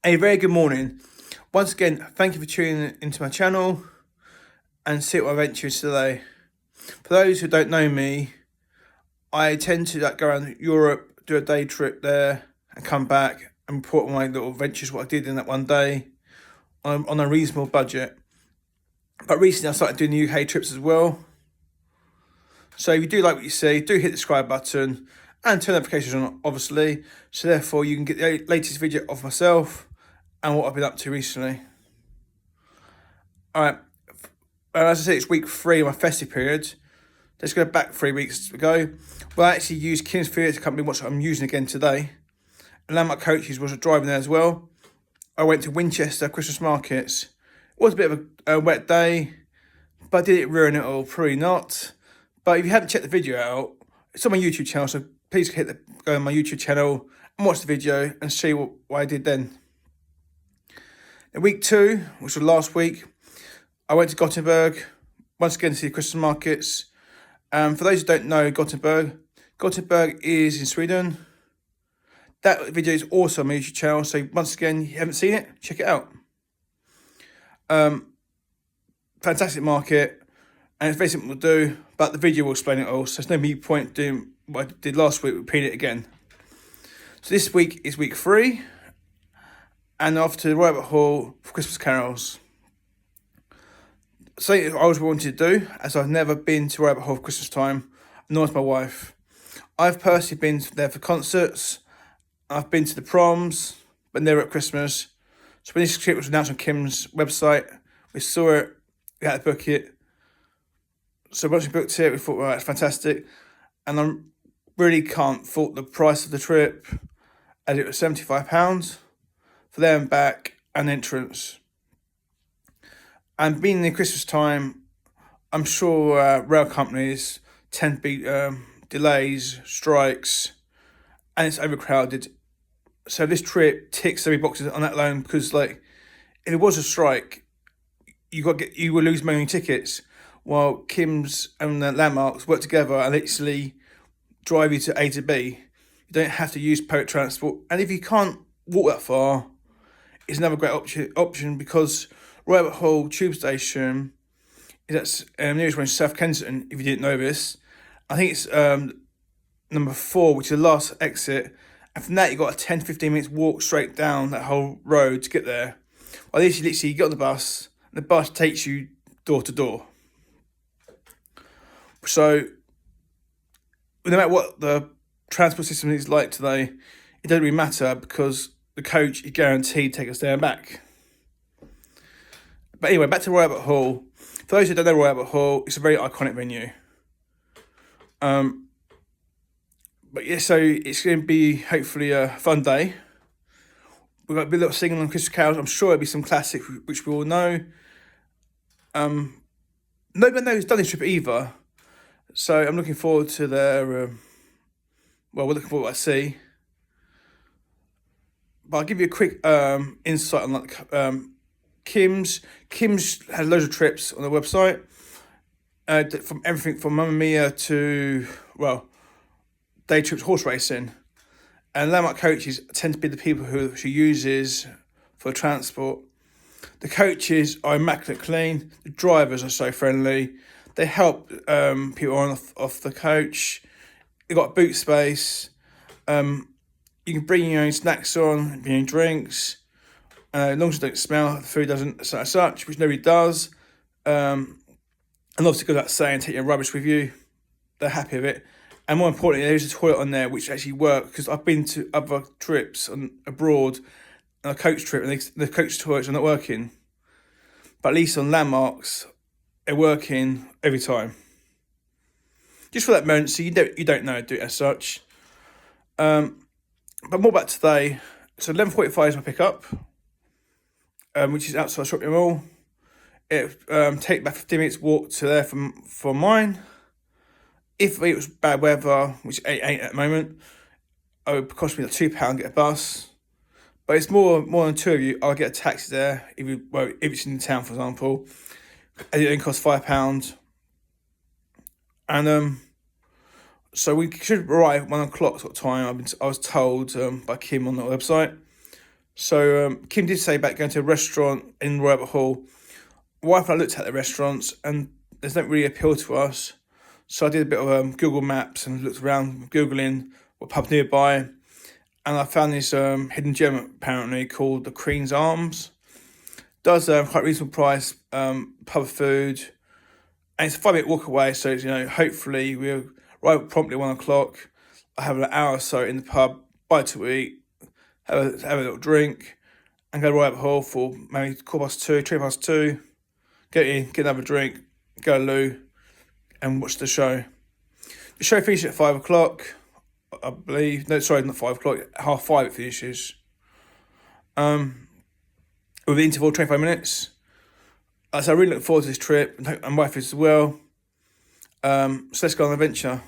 A very good morning. Once again, thank you for tuning into my channel and see what my venture is today. For those who don't know me, I tend to go around Europe, do a day trip there and come back and report on my little ventures, what I did in that one day on a reasonable budget. But recently I started doing the UK trips as well. So if you do like what you see, do hit the subscribe button and turn notifications on, obviously. So therefore you can get the latest video of myself and what I've been up to recently. Alright, as I said, it's week 3 of my festive period. Let's go back 3 weeks ago. Well, I actually used Kim's Theatre Company, which I'm using again today. And Landmark Coaches was driving there as well. I went to Winchester Christmas markets. It was a bit of a wet day, but did it ruin it all? Probably not. But if you haven't checked the video out, it's on my YouTube channel, so please go on my YouTube channel and watch the video and see what I did then. In week 2, which was last week, I went to Gothenburg, once again to see the Christmas markets. For those who don't know Gothenburg is in Sweden. That video is also on my YouTube channel, so once again, if you haven't seen it, check it out. Fantastic market, and it's very simple to do, but the video will explain it all, so there's no point doing what I did last week, repeat it again. So this week is week 3, and off to the Royal Albert Hall for Christmas carols. Something I always wanted to do, as I've never been to Royal Albert Hall for Christmas time, nor has my wife. I've personally been there for concerts, I've been to the proms, but never at Christmas. So when this trip was announced on Kim's website, we saw it, we had to book it. So once we booked it, we thought, well, that's fantastic. And I really can't fault the price of the trip, as it was £75 for there and back and entrance. And being in Christmas time, I'm sure rail companies tend to be delays, strikes, and it's overcrowded. So this trip ticks every box on that alone, because if it was a strike, you will lose money on tickets, while Kim's and the Landmarks work together and literally drive you to A to B. You don't have to use public transport, and if you can't walk that far, it's another great option because Royal Albert Hall tube station is at nearest one, South Kensington. If you didn't know this, I think it's number 4, which is the last exit. And from that, you got a 10-15 minutes walk straight down that whole road to get there. Well, literally, you get on the bus, and the bus takes you door to door. So, no matter what the transport system is like today, it doesn't really matter because the coach is guaranteed to take us there and back. But anyway, back to Royal Albert Hall. For those who don't know Royal Albert Hall, it's a very iconic venue. But yeah, so it's going to be hopefully a fun day. We've got a bit of singing on Christmas carols. I'm sure there'll be some classics which we all know. Nobody knows who's done this trip either. So I'm looking forward to their, we're looking forward to what I see. But I'll give you a quick insight on Kim's has loads of trips on the website. From everything from Mamma Mia to, day trips, horse racing. And Landmark Coaches tend to be the people who she uses for transport. The coaches are immaculate clean. The drivers are so friendly. They help people on off the coach. They've got boot space. You can bring your own snacks on, bring your own drinks. As long as it don't smell, the food doesn't as such, which nobody does. And obviously, go without saying, take your rubbish with you. They're happy with it. And more importantly, there's a toilet on there which actually works, because I've been to other trips abroad on a coach trip, and the coach toilets are not working. But at least on Landmarks, they're working every time. Just for that emergency, you don't know, do it as such. But more about today. So 11:45 is my pickup, which is outside shopping mall. It take about 15 minutes walk to there from mine. If it was bad weather, which ain't at the moment, it would cost me like £2 to get a bus. But it's more than 2 of you, I'll get a taxi there if it's in town, for example. And it only costs £5. And so we should arrive at 1 o'clock sort of time. I was told by Kim on the website. So Kim did say about going to a restaurant in Royal Albert Hall. My wife and I looked at the restaurants, and there's not really appeal to us. So I did a bit of Google Maps and looked around, Googling what pub nearby, and I found this hidden gem apparently called the Queen's Arms. Does quite reasonable price, pub food, and it's a 5 minute walk away. So hopefully we'll arrive promptly at 1 o'clock. I have an hour or so in the pub, buy to eat, have a little drink, and go to Royal Albert Hall for maybe 2:15, 2:15. Get in, get another drink, go to loo, and watch the show. The show finishes at 5 o'clock, I believe. No, sorry, not 5 o'clock. 5:30 it finishes. With the interval 25 minutes. So I really look forward to this trip, and my wife is as well. So let's go on an adventure.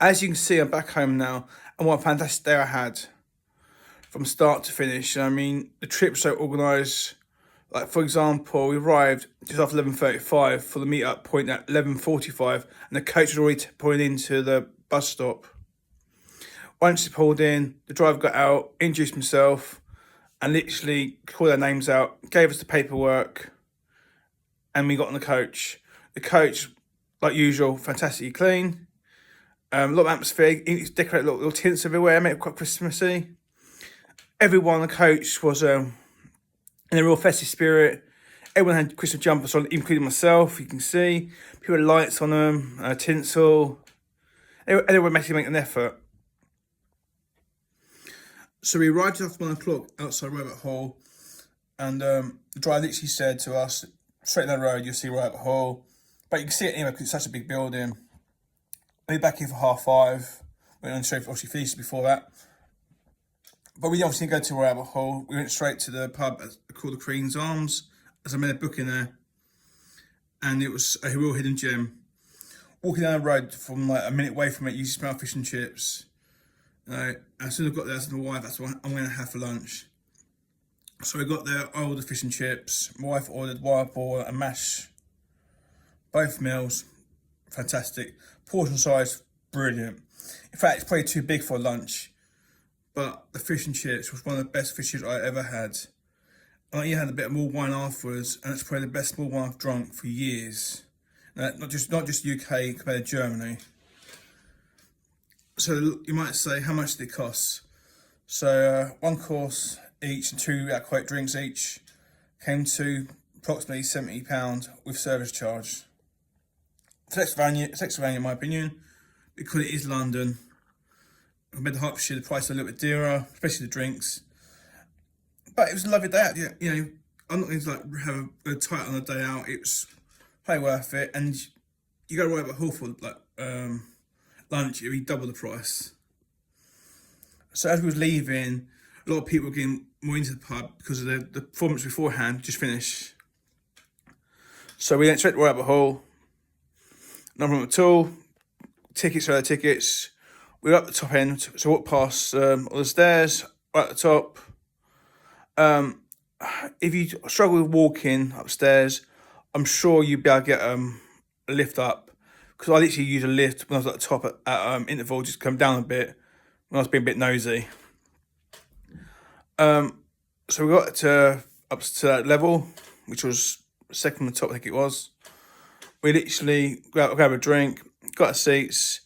As you can see, I'm back home now, and what a fantastic day I had from start to finish. I mean, the trip's so organised. Like, for example, we arrived just after 11:35 for the meet-up point at 11:45, and the coach had already pulled into the bus stop. Once he pulled in, the driver got out, introduced himself, and literally called our names out, gave us the paperwork, and we got on the coach. The coach, like usual, fantastically clean. A lot of atmosphere. It's decorated little tints everywhere, made it quite Christmassy. Everyone on the coach was in a real festive spirit. Everyone had Christmas jumpers on, including myself. You can see people had lights on them, tinsel. Everyone were making an effort. So we arrived after 1 o'clock outside Royal Albert Hall, and the driver literally said to us, "Straight down the road, you'll see Royal Albert Hall." But you can see it anyway because it's such a big building. We'll be back here for 5:30. Went on straight, obviously finished before that. But we obviously didn't go to Royal Albert Hall. We went straight to the pub called the Queen's Arms, as I made a booking there. And it was a real hidden gem. Walking down the road from like a minute away from it, you smell fish and chips. As soon as I got there, I said to my wife, that's what I'm going to have for lunch. So we got there, I ordered fish and chips. My wife ordered wild boar and mash. Both meals, fantastic. Portion size, brilliant. In fact, it's probably too big for lunch. But the fish and chips was one of the best fish chips I ever had. I even had a bit of more wine afterwards, and it's probably the best small wine I've drunk for years. Not just UK compared to Germany. So you might say, how much did it cost? So one course each and two alcoholic drinks each came to approximately £70 with service charge. Sex value, in my opinion, because it is London. Compared to Hertfordshire, the price is a little bit dearer, especially the drinks. But it was a lovely day out. Yeah, I'm not going to have a tight on a day out. It was probably worth it, and you go right at Hall for lunch. It'd be double the price. So as we was leaving, a lot of people were getting more into the pub because of the performance beforehand just finished. So we went straight to Rabbit Hall. No problem at all. Tickets are the tickets. We were up the top end, so walked past all the stairs, right at the top. If you struggle with walking upstairs, I'm sure you'd be able to get a lift up. Because I literally used a lift when I was at the top at interval, just come down a bit when I was being a bit nosy. So we got up to that level, which was second from the top, I think it was. We literally grabbed a drink, got our seats,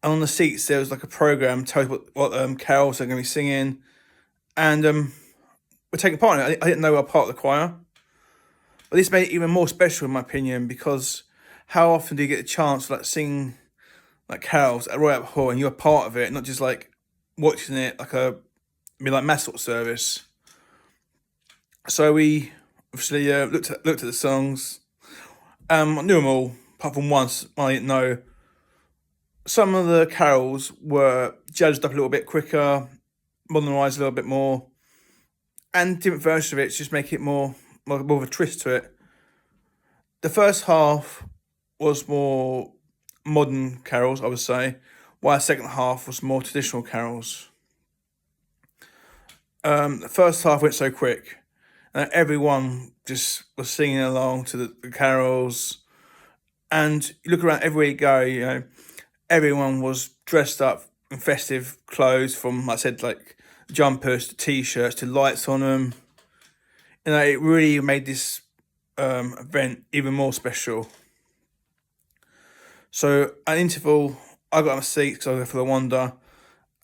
and on the seats there was like a program telling what carols they're going to be singing, and we're taking part in it. I didn't know we were part of the choir, but this made it even more special in my opinion, because how often do you get a chance to sing carols at Royal Albert Hall and you're part of it, not just watching it like mass sort of service. So we obviously looked at the songs. I knew them all, apart from once I didn't know. Some of the carols were judged up a little bit quicker, modernised a little bit more, and different versions of it just make it more of a twist to it. The first half was more modern carols, I would say, while the second half was more traditional carols. The first half went so quick, and everyone just was singing along to the carols. And you look around everywhere you go, everyone was dressed up in festive clothes, from, like I said, jumpers to t-shirts to lights on them. It really made this event even more special. So at interval, I got on my seat because I was there for the wander,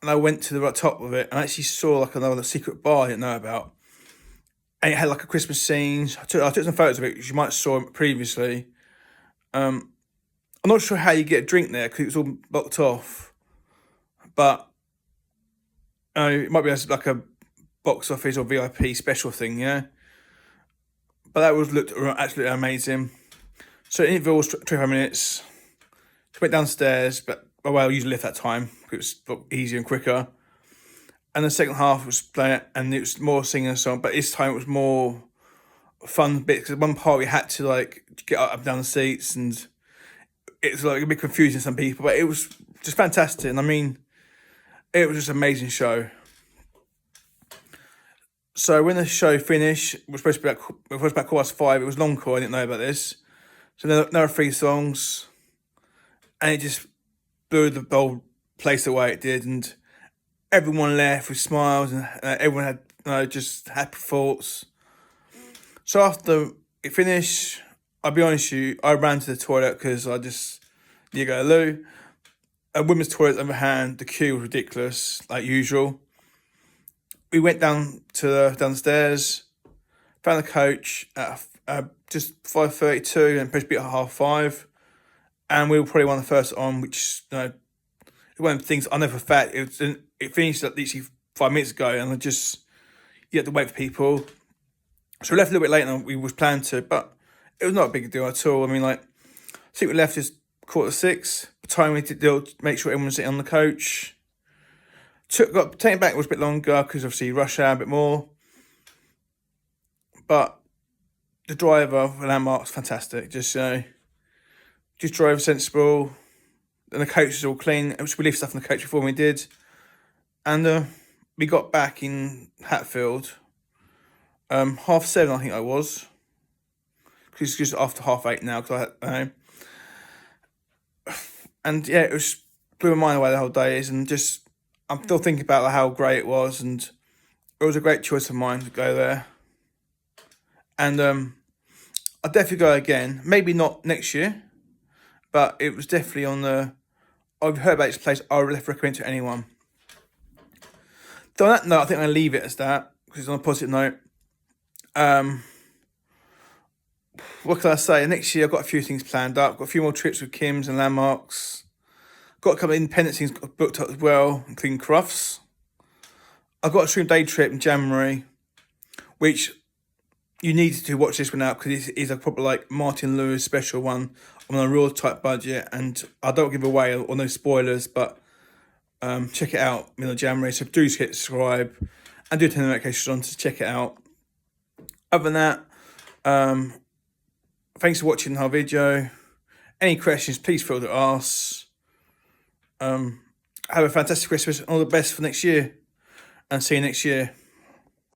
and I went to the right top of it and I actually saw another secret bar I didn't know about. And it had a Christmas scene. I took some photos of it, which you might have saw previously. I'm not sure how you get a drink there because it was all blocked off, but it might be a box office or VIP special thing, yeah. But that looked absolutely amazing. So interval was 25 minutes. Went downstairs, but I used a lift that time because it was easier and quicker. And the second half was playing, and it was more singing a song, but this time it was more fun bit, because at one part we had to get up and down the seats, and it was a bit confusing to some people, but it was just fantastic. And I mean, it was just an amazing show. So when the show finished, it was supposed to be about 5:15. It was long call. I didn't know about this. So there were 3 songs, and it just blew the whole place away. It did, and everyone left with smiles, and everyone had just happy thoughts. So after it finished, I'll be honest with you, I ran to the toilet because I just need to go to the loo. A women's toilet, on the other hand, the queue was ridiculous, like usual. We went downstairs, found the coach at just 5:32 and supposed to be at 4:30, and we were probably one of the first on, which one of the things I know for a fact. It finished literally 5 minutes ago, and you had to wait for people. So we left a little bit later than we was planned to, but it was not a big deal at all. I mean, I think we left just 5:45. The time we did make sure everyone was sitting on the coach. Taking it back was a bit longer because obviously rush hour a bit more. But the driver of Landmark's fantastic. Just drove sensible. And the coach was all clean. We left stuff in the coach before we did. And we got back in Hatfield 7:30, I think I was. Because it's just after 8:30 now. And yeah, it was blew my mind away the whole day. And I'm still thinking about how great it was. And it was a great choice of mine to go there. And I'll definitely go again. Maybe not next year, but it was definitely on I've heard about this place, I would recommend to anyone. So on that note, I think I'm going to leave it as that, because it's on a positive note. What can I say? Next year, I've got a few things planned up. Got a few more trips with Kim's and Landmarks. Got a couple of independent things booked up as well, including Crufts. I've got a Stream Day trip in January, which you need to watch this one out, because it is a proper like Martin Lewis special one on a real tight budget, and I don't give away or no spoilers, but check it out middle of January. So do hit subscribe and do turn the notifications on to check it out. Other than that, thanks for watching our video. Any questions, please feel to ask. Have a fantastic Christmas and all the best for next year, and see you next year.